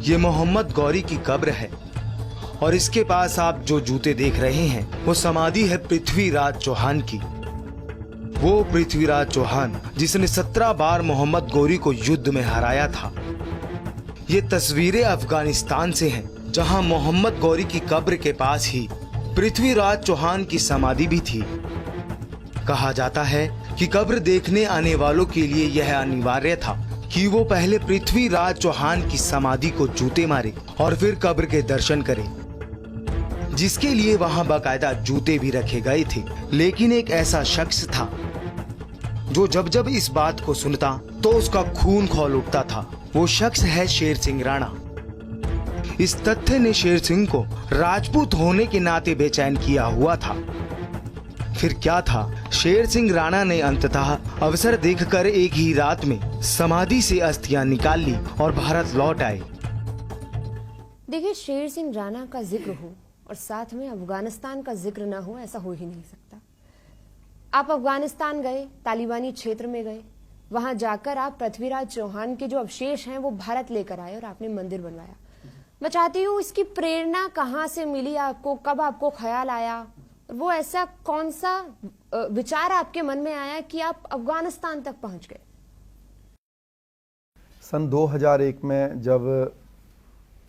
ये मोहम्मद गौरी की कब्र है और इसके पास आप जो जूते देख रहे हैं वो समाधि है पृथ्वीराज चौहान की। वो पृथ्वीराज चौहान जिसने 17 बार मोहम्मद गौरी को युद्ध में हराया था। ये तस्वीरें अफगानिस्तान से हैं, जहां मोहम्मद गौरी की कब्र के पास ही पृथ्वीराज चौहान की समाधि भी थी। कहा जाता है कि कब्र देखने आने वालों के लिए यह अनिवार्य था कि वो पहले पृथ्वीराज चौहान की समाधि को जूते मारे और फिर कब्र के दर्शन करें, जिसके लिए वहां बाकायदा जूते भी रखे गए थे। लेकिन एक ऐसा शख्स था जो जब जब इस बात को सुनता तो उसका खून खौल उठता था। वो शख्स है शेर सिंह राणा। इस तथ्य ने शेर सिंह को राजपूत होने के नाते बेचैन किया हुआ था। फिर क्या था, शेर सिंह राणा ने अंततः अवसर देखकर एक ही रात में समाधि से अस्थियां निकाल ली और भारत लौट आए। देखिए, शेर सिंह राणा का जिक्र हो और साथ में अफगानिस्तान का जिक्र ना हो, ऐसा हो ही नहीं सकता। आप अफगानिस्तान गए, तालिबानी क्षेत्र में गए, वहां जाकर आप पृथ्वीराज चौहान के जो अवशेष हैं वो भारत लेकर आए और आपने मंदिर बनवाया। मैं चाहती हूँ इसकी प्रेरणा कहाँ से मिली आपको, कब आपको ख्याल आया, वो ऐसा कौन सा विचार आपके मन में आया कि आप अफगानिस्तान तक पहुंच गए? सन 2001 में जब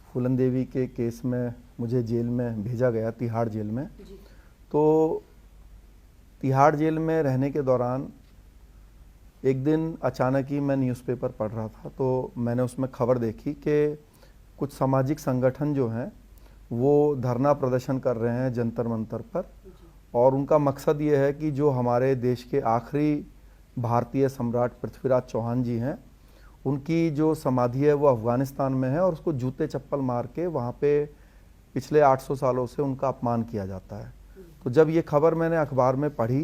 फूलन देवी के केस में मुझे जेल में भेजा गया, तिहाड़ जेल में, तो तिहाड़ जेल में रहने के दौरान एक दिन अचानक ही मैं न्यूज़पेपर पढ़ रहा था, तो मैंने उसमें खबर देखी कि कुछ सामाजिक संगठन जो हैं वो धरना प्रदर्शन कर रहे हैं जंतर मंतर पर, और उनका मकसद ये है कि जो हमारे देश के आखिरी भारतीय सम्राट पृथ्वीराज चौहान जी हैं, उनकी जो समाधि है वो अफ़गानिस्तान में है और उसको जूते चप्पल मार के वहाँ पे पिछले 800 सालों से उनका अपमान किया जाता है। तो जब ये खबर मैंने अखबार में पढ़ी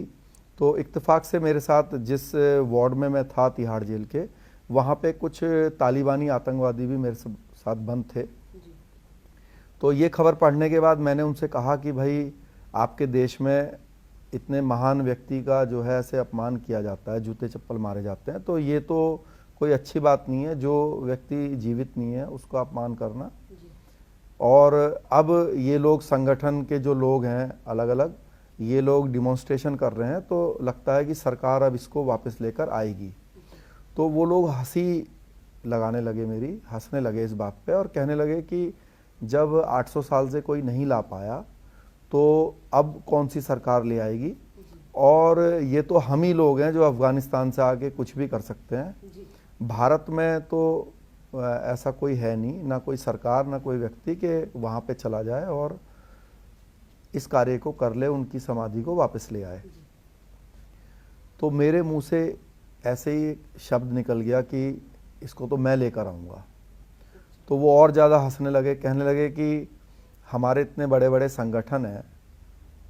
तो इत्तेफाक से मेरे साथ जिस वार्ड में मैं था तिहाड़ जेल के, वहाँ पे कुछ तालिबानी आतंकवादी भी मेरे साथ बंद थे। तो ये खबर पढ़ने के बाद मैंने उनसे कहा कि भाई, आपके देश में इतने महान व्यक्ति का जो है ऐसे अपमान किया जाता है, जूते चप्पल मारे जाते हैं, तो ये तो कोई अच्छी बात नहीं है। जो व्यक्ति जीवित नहीं है उसको अपमान करना। और अब ये लोग संगठन के जो लोग हैं अलग अलग, ये लोग डिमॉन्स्ट्रेशन कर रहे हैं, तो लगता है कि सरकार अब इसको वापस लेकर आएगी। तो वो लोग हंसी लगाने लगे, मेरी हंसने लगे इस बात पे और कहने लगे कि जब 800 साल से कोई नहीं ला पाया तो अब कौन सी सरकार ले आएगी, और ये तो हम ही लोग हैं जो अफ़गानिस्तान से आके कुछ भी कर सकते हैं। भारत में तो ऐसा कोई है नहीं, ना कोई सरकार ना कोई व्यक्ति के वहाँ पे चला जाए और इस कार्य को कर ले, उनकी समाधि को वापस ले आए। तो मेरे मुंह से ऐसे ही शब्द निकल गया कि इसको तो मैं लेकर आऊँगा। तो वो और ज़्यादा हंसने लगे, कहने लगे कि हमारे इतने बड़े बड़े संगठन हैं,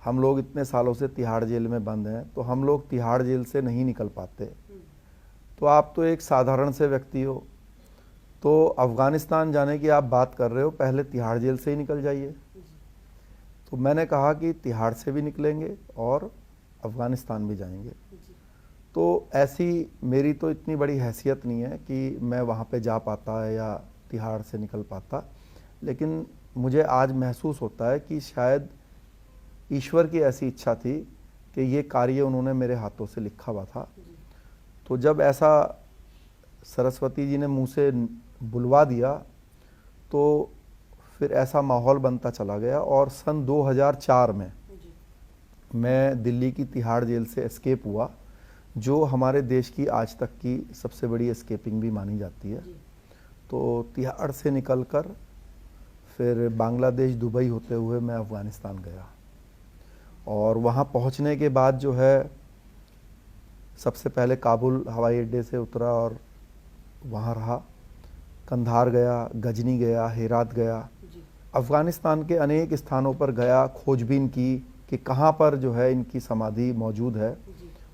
हम लोग इतने सालों से तिहाड़ जेल में बंद हैं, तो हम लोग तिहाड़ जेल से नहीं निकल पाते, तो आप तो एक साधारण से व्यक्ति हो, तो अफ़गानिस्तान जाने की आप बात कर रहे हो, पहले तिहाड़ जेल से ही निकल जाइए। तो मैंने कहा कि तिहाड़ से भी निकलेंगे और अफ़गानिस्तान भी जाएंगे। तो ऐसी मेरी तो इतनी बड़ी हैसियत नहीं है कि मैं वहाँ पे जा पाता है या तिहाड़ से निकल पाता, लेकिन मुझे आज महसूस होता है कि शायद ईश्वर की ऐसी इच्छा थी कि ये कार्य उन्होंने मेरे हाथों से लिखा हुआ था। तो जब ऐसा सरस्वती जी ने मुँह से बुलवा दिया तो फिर ऐसा माहौल बनता चला गया, और सन 2004 में मैं दिल्ली की तिहाड़ जेल से एस्केप हुआ, जो हमारे देश की आज तक की सबसे बड़ी एस्केपिंग भी मानी जाती है। तो तिहाड़ से निकलकर फिर बांग्लादेश, दुबई होते हुए मैं अफ़गानिस्तान गया, और वहाँ पहुँचने के बाद जो है सबसे पहले काबुल हवाई अड्डे से उतरा और वहाँ रहा, कंधार गया, गजनी गया, हेरात गया, अफ़गानिस्तान के अनेक स्थानों पर गया, खोजबीन की कि कहाँ पर जो है इनकी समाधि मौजूद है।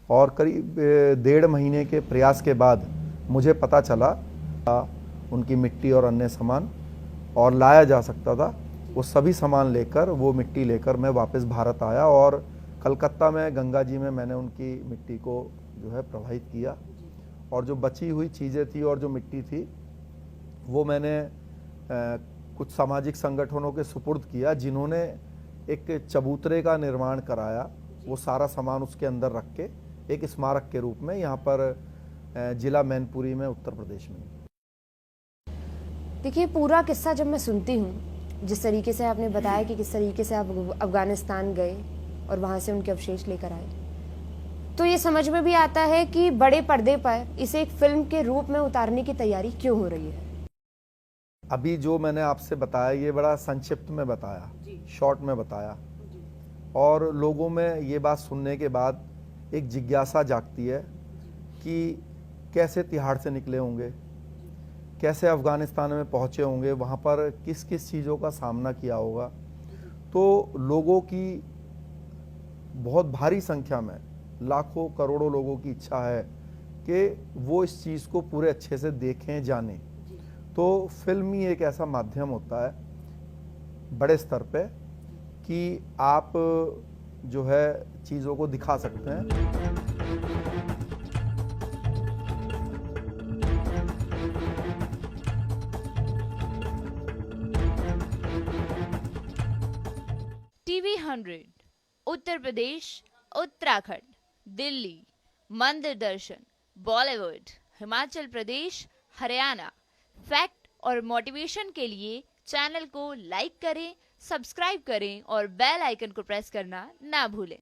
और करीब 1.5 महीने के प्रयास के बाद मुझे पता चला उनकी मिट्टी और अन्य सामान और लाया जा सकता था। वो सभी सामान लेकर, वो मिट्टी लेकर मैं वापस भारत आया, और कलकत्ता में गंगा जी में मैंने उनकी मिट्टी को जो है प्रवाहित किया, और जो बची हुई चीज़ें थी और जो मिट्टी थी वो मैंने कुछ सामाजिक संगठनों के सुपुर्द किया, जिन्होंने एक चबूतरे का निर्माण कराया। वो सारा सामान उसके अंदर रख के एक स्मारक के रूप में यहाँ पर जिला मैनपुरी में, उत्तर प्रदेश में। देखिए, पूरा किस्सा जब मैं सुनती हूँ, जिस तरीके से आपने बताया कि किस तरीके से आप अफगानिस्तान गए और वहाँ से उनके अवशेष लेकर आए, तो ये समझ में भी आता है कि बड़े पर्दे पर इसे एक फिल्म के रूप में उतारने की तैयारी क्यों हो रही है। अभी जो मैंने आपसे बताया ये बड़ा संक्षिप्त में बताया, शॉर्ट में बताया, और लोगों में ये बात सुनने के बाद एक जिज्ञासा जागती है कि कैसे तिहाड़ से निकले होंगे, कैसे अफगानिस्तान में पहुंचे होंगे, वहाँ पर किस किस चीज़ों का सामना किया होगा। तो लोगों की बहुत भारी संख्या में, लाखों करोड़ों लोगों की इच्छा है कि वो इस चीज़ को पूरे अच्छे से देखें, जानें। तो फिल्म ही एक ऐसा माध्यम होता है बड़े स्तर पे कि आप जो है चीज़ों को दिखा सकते हैं। टीवी 100, उत्तर प्रदेश, उत्तराखंड, दिल्ली, मंदिर दर्शन, बॉलीवुड, हिमाचल प्रदेश, हरियाणा। फैक्ट और मोटिवेशन के लिए चैनल को लाइक करें, सब्सक्राइब करें और बेल आइकन को प्रेस करना ना भूलें।